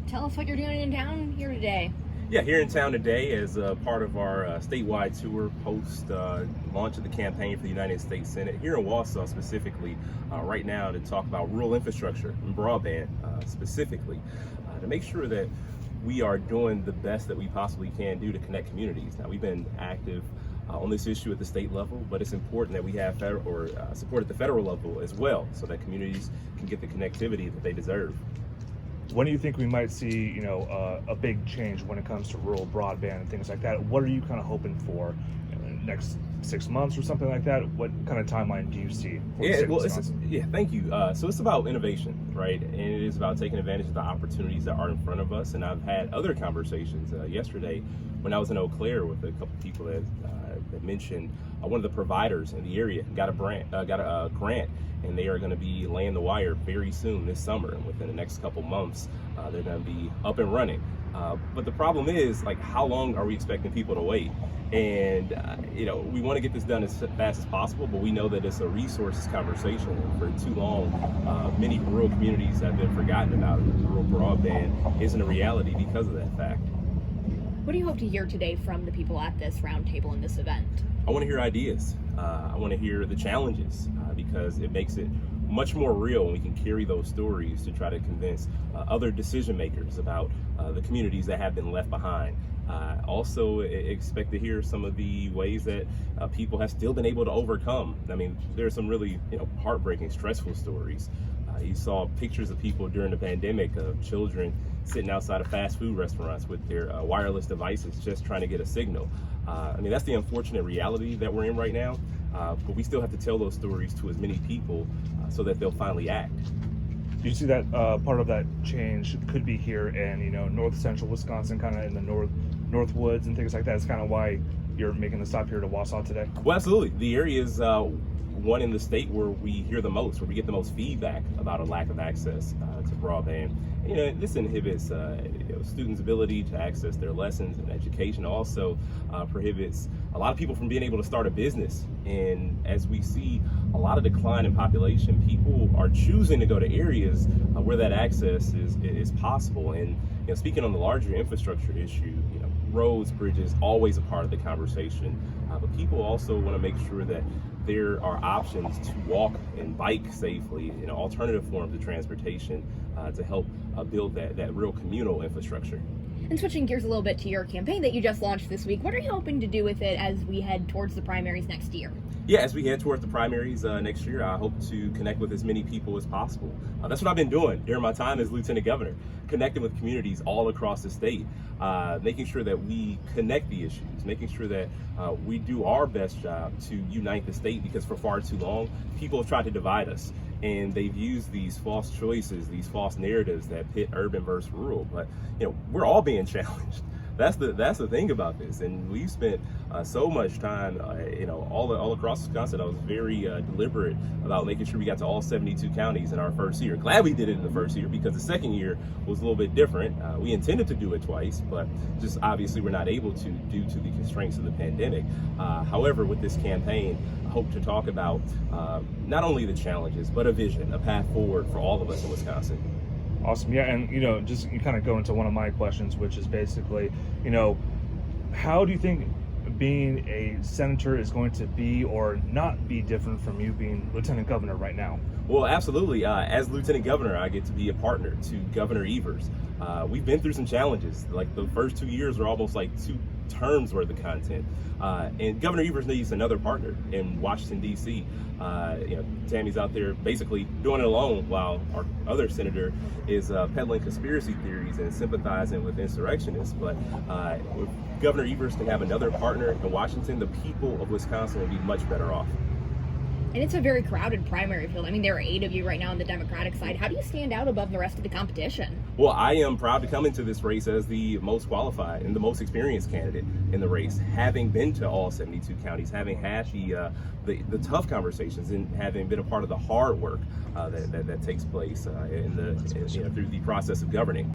Tell us what you're doing in town here today. Yeah, here in town today as part of our statewide tour post launch of the campaign for the United States Senate here in Wausau specifically right now to talk about rural infrastructure and broadband specifically to make sure that we are doing the best that we possibly can do to connect communities. Now, we've been active on this issue at the state level, but it's important that we have support at the federal level as well so that communities can get the connectivity that they deserve. When do you think we might see, a big change when it comes to rural broadband and things like that? What are you kind of hoping for in the next 6 months or something like that? What kind of timeline do you see? Thank you. So it's about innovation, right? And it is about taking advantage of the opportunities that are in front of us. And I've had other conversations yesterday when I was in Eau Claire with a couple people that mentioned one of the providers in the area got a grant, and they are going to be laying the wire very soon this summer, and within the next couple months they're going to be up and running. But the problem is, how long are we expecting people to wait? And we want to get this done as fast as possible, but we know that it's a resources conversation, and for too long many rural communities have been forgotten about, and rural broadband isn't a reality because of that fact. What do you hope to hear today from the people at this roundtable in this event? I want to hear ideas. I want to hear the challenges because it makes it much more real when we can carry those stories to try to convince other decision makers about the communities that have been left behind. Also expect to hear some of the ways that people have still been able to overcome. I mean, there's some really heartbreaking, stressful stories. You saw pictures of people during the pandemic of children sitting outside of fast food restaurants with their wireless devices just trying to get a signal. That's the unfortunate reality that we're in right now, but we still have to tell those stories to as many people so that they'll finally act. Do you see that part of that change could be here in north central Wisconsin, kind of in the north woods and things like that? It's kind of why you're making the stop here to Wausau today? Well, absolutely. The area is one in the state where we hear the most, where we get the most feedback about a lack of access to broadband. This inhibits students' ability to access their lessons and education. Also prohibits a lot of people from being able to start a business. And as we see a lot of decline in population, people are choosing to go to areas where that access is possible. And speaking on the larger infrastructure issue, roads, bridges, always a part of the conversation. But people also want to make sure that there are options to walk and bike safely, alternative forms of transportation to help build that real communal infrastructure. And switching gears a little bit to your campaign that you just launched this week, what are you hoping to do with it as we head towards the primaries next year? Yeah, as we head towards the primaries next year, I hope to connect with as many people as possible. That's what I've been doing during my time as Lieutenant Governor, connecting with communities all across the state, making sure that we connect the issues, making sure that we do our best job to unite the state, because for far too long, people have tried to divide us. And they've used these false choices, these false narratives that pit urban versus rural. But we're all being challenged. That's the thing about this. And we've spent so much time, all across Wisconsin. I was very deliberate about making sure we got to all 72 counties in our first year. Glad we did it in the first year, because the second year was a little bit different. We intended to do it twice, but just obviously we're not able to due to the constraints of the pandemic. However, with this campaign, I hope to talk about not only the challenges, but a vision, a path forward for all of us in Wisconsin. Awesome. Yeah, and you kind of go into one of my questions, which is basically, how do you think being a senator is going to be or not be different from you being lieutenant governor right now? Well, absolutely. As lieutenant governor, I get to be a partner to Governor Evers. We've been through some challenges. Like the first 2 years were almost like 2 terms worth of content. And Governor Evers needs another partner in Washington, D.C. Tammy's out there basically doing it alone, while our other senator is peddling conspiracy theories and sympathizing with insurrectionists. But if Governor Evers can have another partner in Washington, the people of Wisconsin will be much better off. And it's a very crowded primary field. There are 8 of you right now on the Democratic side. How do you stand out above the rest of the competition? Well, I am proud to come into this race as the most qualified and the most experienced candidate in the race, having been to all 72 counties, having had the tough conversations, and having been a part of the hard work that takes place through the process of governing.